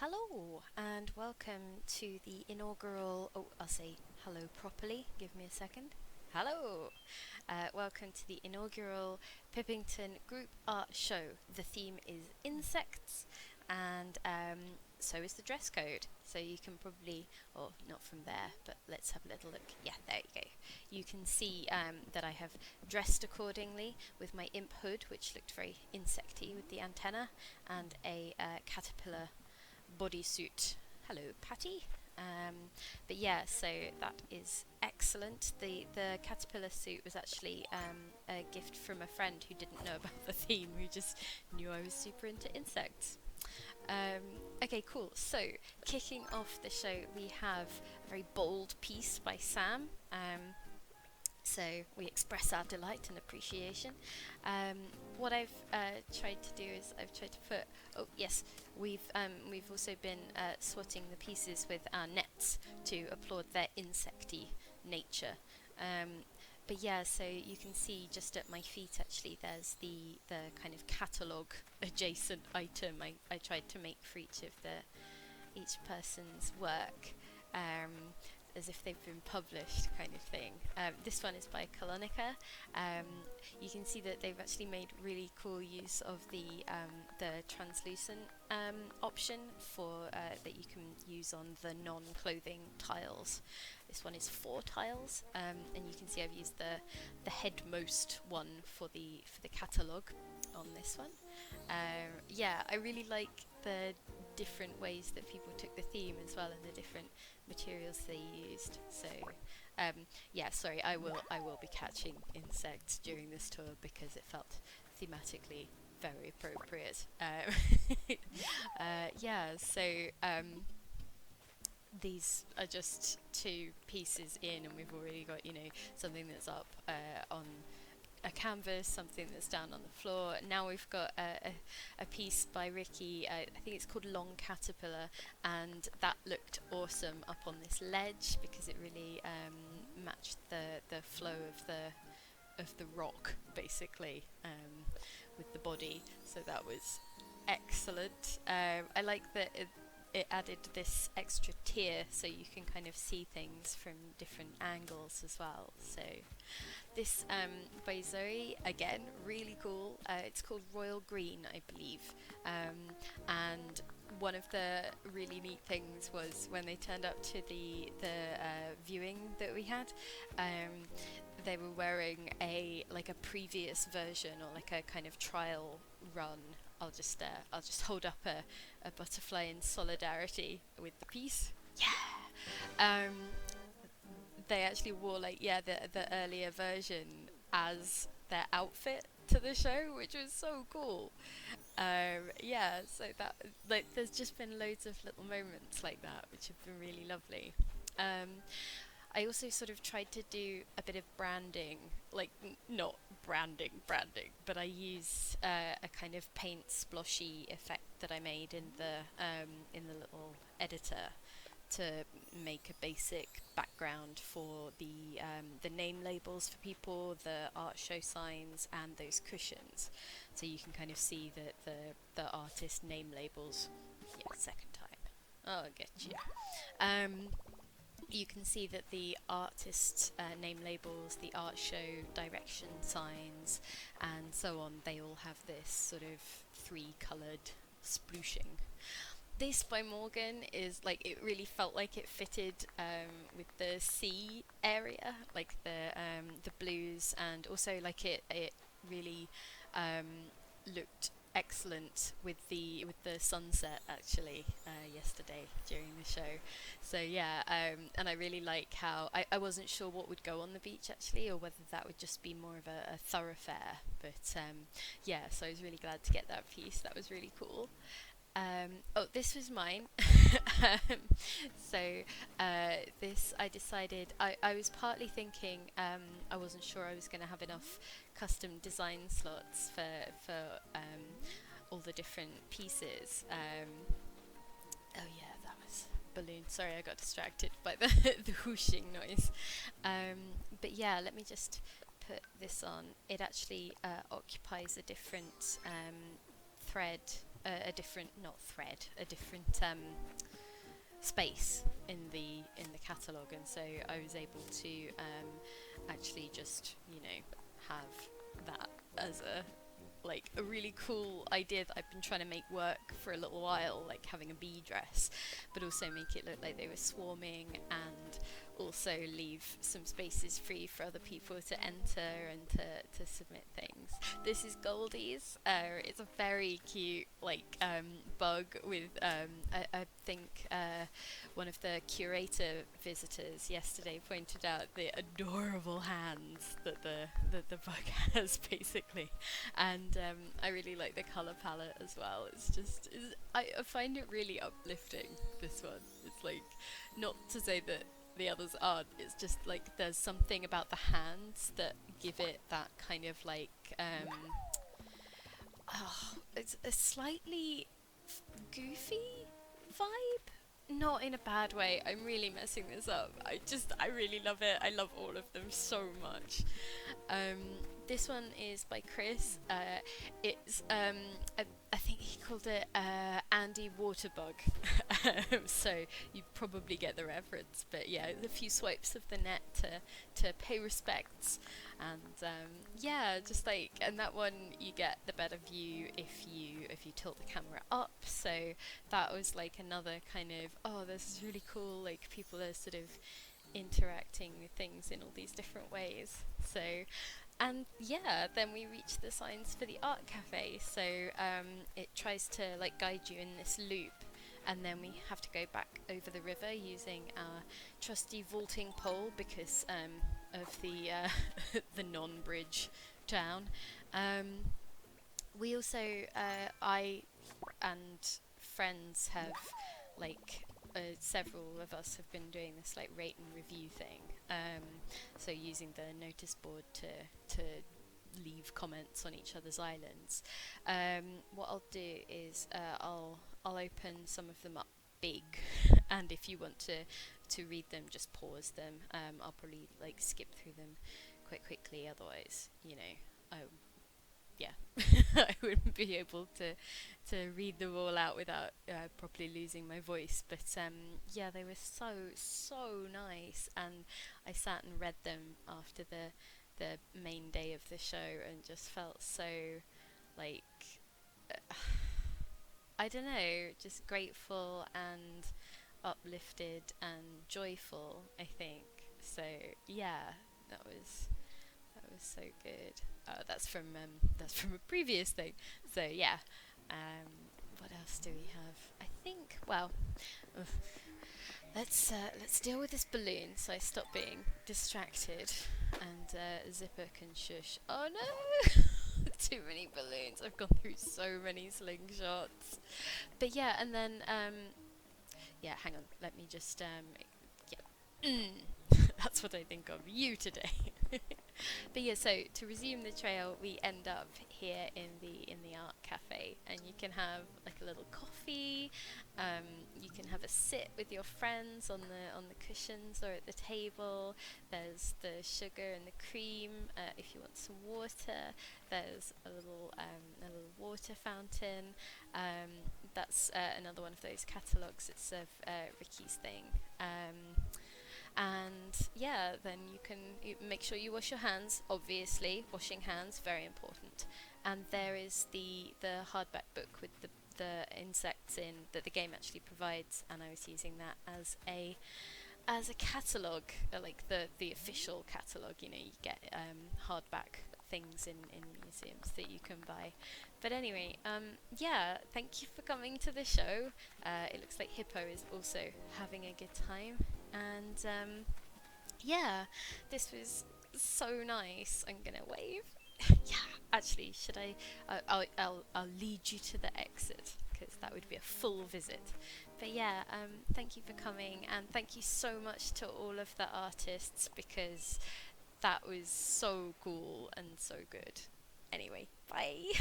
Hello and welcome to the inaugural. Oh, I'll say hello properly. Give me a second. Hello! Welcome to the inaugural Pippington group art show. The theme is insects, and so is the dress code. So you can probably, or not from there, but let's have a little look. Yeah, there you go. You can see that I have dressed accordingly with my imp hood, which looked very insecty with the antenna, and a caterpillar bodysuit. Hello, Patty. But yeah, so that is excellent. The caterpillar suit was actually a gift from a friend who didn't know about the theme, who just knew I was super into insects. Okay, cool. So, kicking off the show, we have a very bold piece by Sam. So we express our delight and appreciation. What I've tried to do is I've tried to put. Oh yes, we've also been swatting the pieces with our nets to applaud their insecty nature. But yeah, so you can see just at my feet actually there's the kind of catalogue adjacent item I tried to make for each person's work. As if they've been published, kind of thing. This one is by Kalonica. You can see that they've actually made really cool use of the translucent option for that you can use on the non-clothing tiles. This one is 4 tiles, and you can see I've used the headmost one for the catalogue on this one. Yeah, I really like the different ways that people took the theme as well, and the different materials they used. So yeah, sorry, I will be catching insects during this tour because it felt thematically very appropriate. Yeah, so these are just 2 pieces in, and we've already got something that's up on a canvas, something that's down on the floor. Now we've got a piece by Ricky, I think it's called Long Caterpillar, and that looked awesome up on this ledge because it really matched the flow of the rock, basically, with the body. So that was excellent. I like that it added this extra tier so you can kind of see things from different angles as well. So this by Zoe, again, really cool. It's called Royal Green, I believe. And one of the really neat things was when they turned up to the viewing that we had, they were wearing a previous version, or like a kind of trial run. I'll just hold up a butterfly in solidarity with the piece. Yeah. They actually wore the earlier version as their outfit to the show, which was so cool. Yeah, so that there's just been loads of little moments like that which have been really lovely. I also sort of tried to do a bit of branding, not branding, but I use a kind of paint sploshy effect that I made in the little editor to make a basic background for the name labels for people, the art show signs, and those cushions. So you can kind of see that the artist name labels. Yeah, second time. I'll get you. You can see that the artist name labels, the art show direction signs, and so on, they all have this sort of 3-coloured splooshing. This by Morgan is it really felt like it fitted with the sea area, like the blues, and also it really looked excellent with the sunset actually yesterday during the show. So yeah, and I really like how I wasn't sure what would go on the beach actually, or whether that would just be more of a thoroughfare, but yeah, so I was really glad to get that piece. That was really cool. Oh, this was mine. So this I decided I was partly thinking I wasn't sure I was going to have enough custom design slots for all the different pieces. Oh yeah, that was balloon. Sorry, I got distracted by the the whooshing noise. But yeah, let me just put this on. It actually occupies a different thread a different, not thread, a different space in the catalogue, and so I was able to actually just, you know, have that as a really cool idea that I've been trying to make work for a little while, like having a bee dress, but also make it look like they were swarming, and also leave some spaces free for other people to enter and to submit things. This is Goldie's. It's a very cute bug with I think one of the curator visitors yesterday pointed out the adorable hands that the bug has, basically, and I really like the colour palette as well. I find it really uplifting, this one. It's like, not to say that the others aren't, it's just like there's something about the hands that give it that kind of like it's a slightly goofy vibe, not in a bad way. I'm really messing this up. I really love it. I love all of them so much. This one is by Chris. It's I think he called it Andy Waterbug. So you probably get the reference, but yeah, a few swipes of the net to pay respects, and yeah, just like, and that one you get the better view if you tilt the camera up. So that was like another kind of, oh, this is really cool. Like, people are sort of interacting with things in all these different ways. So, and yeah, then we reach the signs for the art cafe. So it tries to like guide you in this loop, and then we have to go back over the river using our trusty vaulting pole because of the the non-bridge down. We also I and friends have like several of us have been doing this like rate and review thing, so using the notice board to leave comments on each other's islands. What I'll do is I'll open some of them up big, and if you want to read them, just pause them. I'll probably like skip through them quite quickly, otherwise, you know, yeah, I wouldn't be able to read them all out without properly losing my voice. But yeah, they were so nice, and I sat and read them after the main day of the show, and just felt so like I don't know, just grateful and uplifted and joyful, I think. So yeah, that was so good. That's from a previous thing. So yeah. What else do we have? I think. Well, ugh, let's deal with this balloon. So I stop being distracted, and Zipper can shush. Oh no! Too many balloons. I've gone through so many slingshots. But yeah, and then yeah. Hang on. Let me just yeah. That's what I think of you today. But yeah, so to resume the trail, we end up here in the art cafe, and you can have like a little coffee. You can have a sit with your friends on the cushions or at the table. There's the sugar and the cream. If you want some water, there's a little water fountain. That's another one of those catalogues. It's of Ricky's thing. And yeah, then you can make sure you wash your hands. Obviously, washing hands, very important. And there is the hardback book with the insects in that the game actually provides, and I was using that as a catalogue, like the official catalogue. You know, you get hardback things in museums that you can buy. But anyway, yeah, thank you for coming to the show. It looks like Hippo is also having a good time, and yeah, this was so nice. I'm gonna wave. Yeah, actually, should I? I'll lead you to the exit, because that would be a full visit. But yeah, thank you for coming, and thank you so much to all of the artists, because that was so cool and so good. Anyway, bye.